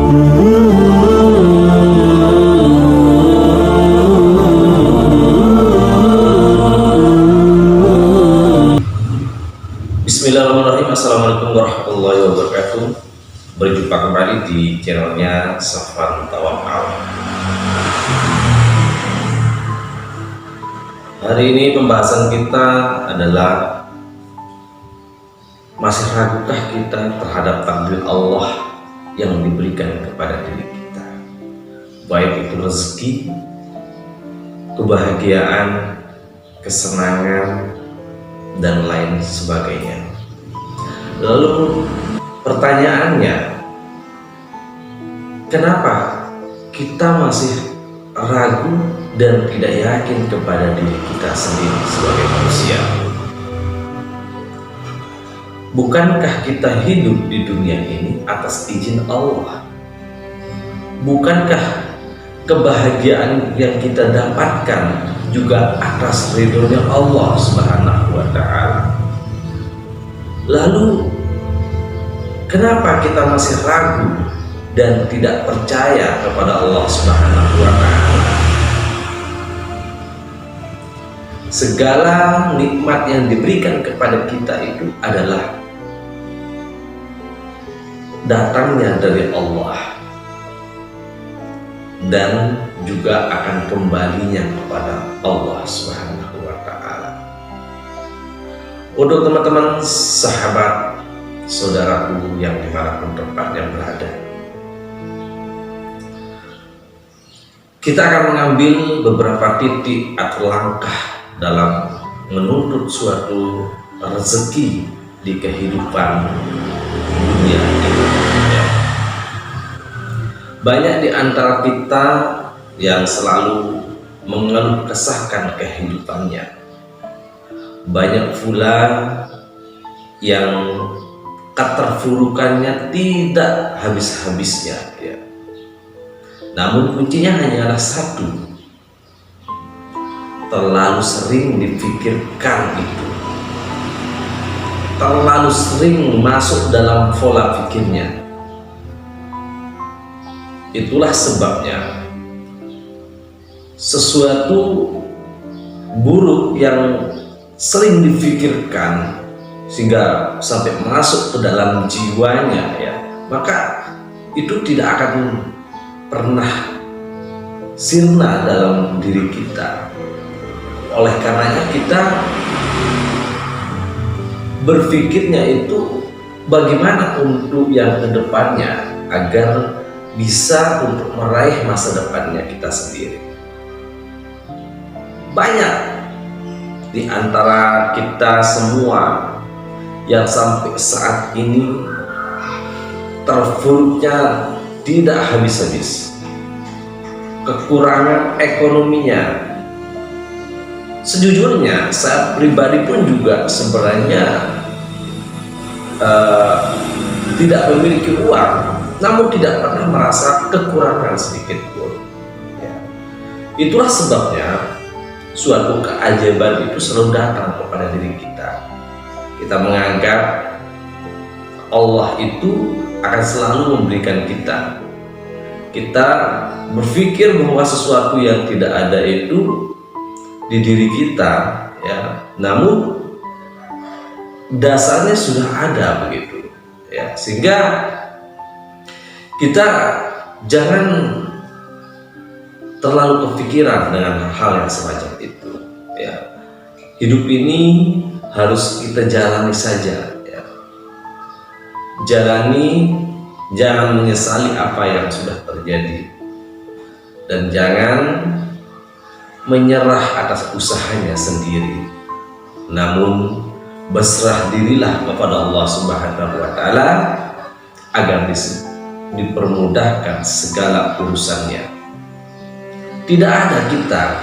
Bismillahirrahmanirrahim. Assalamualaikum warahmatullahi wabarakatuh. Berjumpa kembali di channelnya Safwan Tawakal. Hari ini pembahasan kita adalah, masih ragukah kita terhadap takdir Allah yang diberikan kepada diri kita, baik itu rezeki, kebahagiaan, kesenangan, dan lain sebagainya. Lalu pertanyaannya, kenapa kita masih ragu dan tidak yakin kepada diri kita sendiri sebagai manusia? Bukankah kita hidup di dunia ini atas izin Allah? Bukankah kebahagiaan yang kita dapatkan juga atas ridhonya Allah Subhanahu wa Ta'ala? Lalu kenapa kita masih ragu dan tidak percaya kepada Allah Subhanahu wa Ta'ala? Segala nikmat yang diberikan kepada kita itu adalah datangnya dari Allah dan juga akan kembalinya kepada Allah Subhanahu wa Ta'ala. Untuk teman-teman, sahabat, saudaraku yang dimanapun tempatnya berada, kita akan mengambil beberapa titik atau langkah dalam menuntut suatu rezeki di kehidupan dunia ini. Banyak di antara kita yang selalu mengeluh kesahkan kehidupannya. Banyak pula yang keterpurukannya tidak habis-habisnya, ya. Namun kuncinya hanyalah satu: terlalu sering dipikirkan itu, terlalu sering masuk dalam pola pikirnya. Itulah sebabnya sesuatu buruk yang sering difikirkan sehingga sampai masuk ke dalam jiwanya, ya, maka itu tidak akan pernah sirna dalam diri kita. Oleh karenanya kita berpikirnya itu bagaimana untuk yang kedepannya agar bisa untuk meraih masa depannya kita sendiri. Banyak di antara kita semua yang sampai saat ini terpuruknya tidak habis-habis, kekurangan ekonominya. Sejujurnya saya pribadi pun juga sebenarnya tidak memiliki uang, namun tidak pernah merasa kekurangan sedikit pun, ya. Itulah sebabnya suatu keajaiban itu selalu datang kepada diri kita. Kita menganggap Allah itu akan selalu memberikan kita. Kita berpikir bahwa sesuatu yang tidak ada itu di diri kita, ya, namun dasarnya sudah ada begitu, ya. Sehingga kita jangan terlalu kepikiran dengan hal yang semacam itu, ya. Hidup ini harus kita jalani saja, ya. Jalani, jangan menyesali apa yang sudah terjadi, dan jangan menyerah atas usahanya sendiri, namun berserah dirilah kepada Allah Subhanahu wa Ta'ala agar dipermudahkan segala urusannya. Tidak ada kita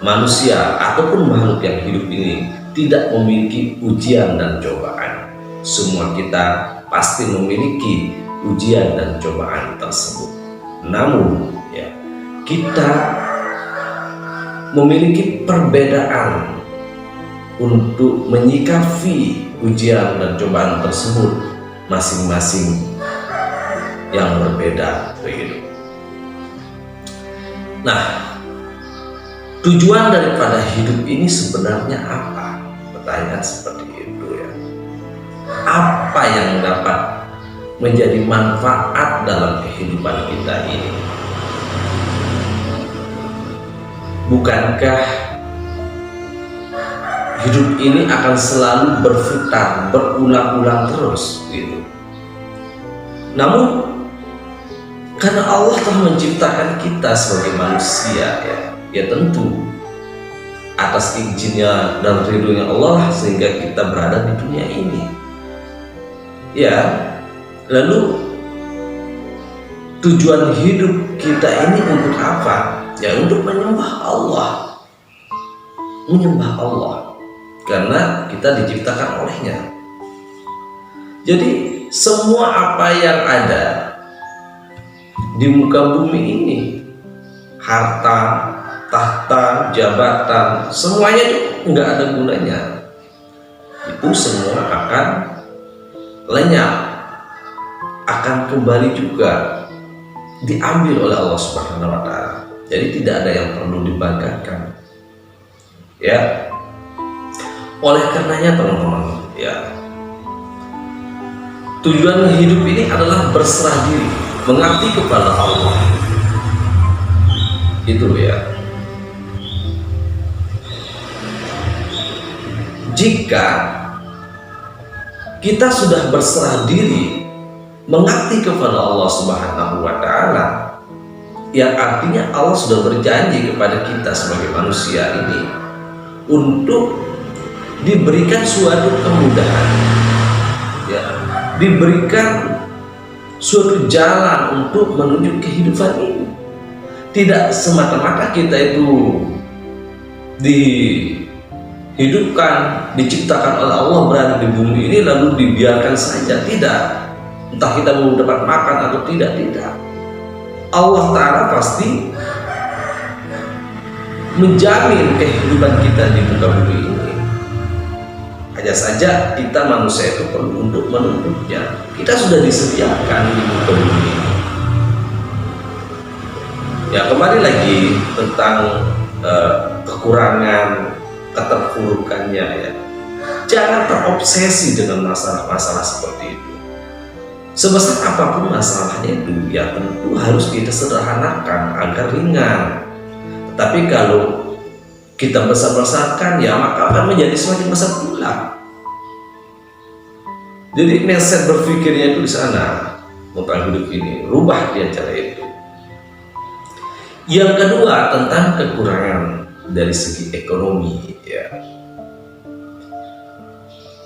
manusia ataupun makhluk yang hidup ini tidak memiliki ujian dan cobaan. Semua kita pasti memiliki ujian dan cobaan tersebut. Namun, ya, kita memiliki perbedaan untuk menyikapi ujian dan cobaan tersebut masing-masing yang berbeda begitu. Nah, tujuan daripada hidup ini sebenarnya apa? Pertanyaan seperti itu ya. Apa yang dapat menjadi manfaat dalam kehidupan kita ini? Bukankah hidup ini akan selalu berputar, berulang-ulang terus gitu? Namun karena Allah telah menciptakan kita sebagai manusia ya tentu atas izinnya dan ridhonya Allah sehingga kita berada di dunia ini. Ya, lalu tujuan hidup kita ini untuk apa? Ya untuk menyembah Allah. Menyembah Allah karena kita diciptakan olehnya. Jadi semua apa yang ada di muka bumi ini, harta, tahta, jabatan, semuanya itu nggak ada gunanya. Itu semua akan lenyap, akan kembali juga diambil oleh Allah Subhanahu wa Ta'ala. Jadi tidak ada yang perlu dibanggakan. Ya, oleh karenanya teman-teman, ya, tujuan hidup ini adalah berserah diri, mengabdi kepada Allah. Itu ya. Jika kita sudah berserah diri mengabdi kepada Allah Subhanahu wa Ta'ala, yang artinya Allah sudah berjanji kepada kita sebagai manusia ini untuk diberikan suatu kemudahan, ya, diberikan suatu jalan untuk menuju kehidupan ini. Tidak semata-mata kita itu dihidupkan, diciptakan oleh Allah berada di bumi ini lalu dibiarkan saja. Tidak, entah kita mau dapat makan atau tidak. Allah Ta'ala pasti menjamin kehidupan kita di muka bumi ini. Hanya saja kita manusia itu perlu untuk menuntutnya. Kita sudah disediakan di muka bumi ini. Ya, kembali lagi tentang kekurangan, keterpurukannya ya. Jangan terobsesi dengan masalah-masalah seperti itu. Sebesar apapun masalahnya itu, ya tentu harus kita sederhanakan agar ringan. Tetapi kalau kita besar-besarkan, ya maka akan menjadi semakin besar pula. Jadi mindset berpikirnya itu di sana, tentang hidup ini, rubah dia cara itu. Yang kedua tentang kekurangan dari segi ekonomi, ya.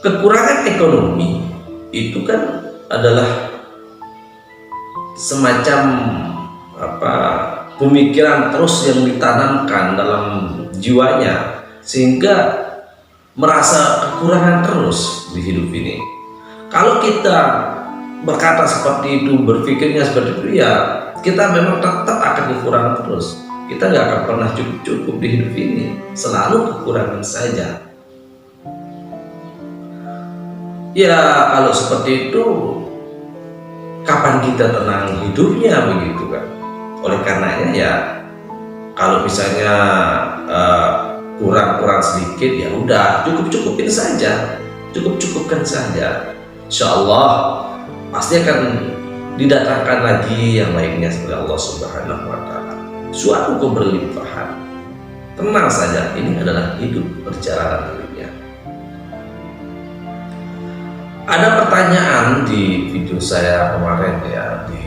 Kekurangan ekonomi itu kan adalah semacam pemikiran terus yang ditanamkan dalam jiwanya sehingga merasa kekurangan terus di hidup ini. Kalau kita berkata seperti itu, berpikirnya seperti itu, ya kita memang tetap akan kekurangan terus. Kita nggak akan pernah cukup di hidup ini, selalu kekurangan saja. Ya kalau seperti itu, kapan kita tenang hidupnya begitu kan? Oleh karenanya ya, kalau misalnya kurang sedikit, ya udah cukupin saja, cukupkan saja. Insya Allah pasti akan didatangkan lagi yang lainnya seperti Allah Subhanahu wa Ta'ala, suatu keberlimpahan. Tenang saja, ini adalah hidup, perjalanan hidupnya. Ada pertanyaan di video saya kemarin ya, di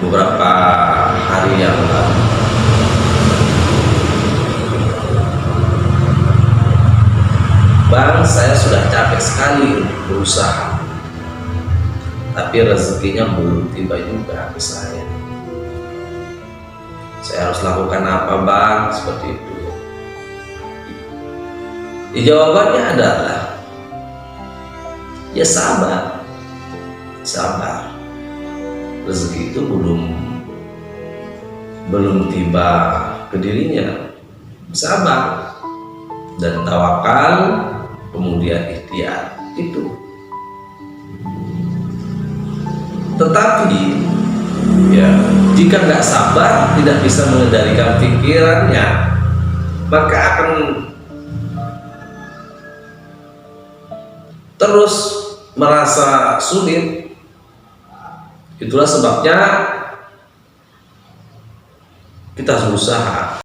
beberapa hari yang lalu. Bang, saya sudah capek sekali untuk berusaha, tapi rezekinya belum tiba juga ke saya. Saya harus lakukan apa, Bang? Seperti itu. Jawabannya adalah ya sabar. Rezeki itu belum tiba ke dirinya. Sabar dan tawakal, kemudian ikhtiar. Itu Tetapi ya, jika nggak sabar, tidak bisa mengendalikan pikirannya, maka akan terus merasa sulit. Itulah sebabnya kita harus berusaha.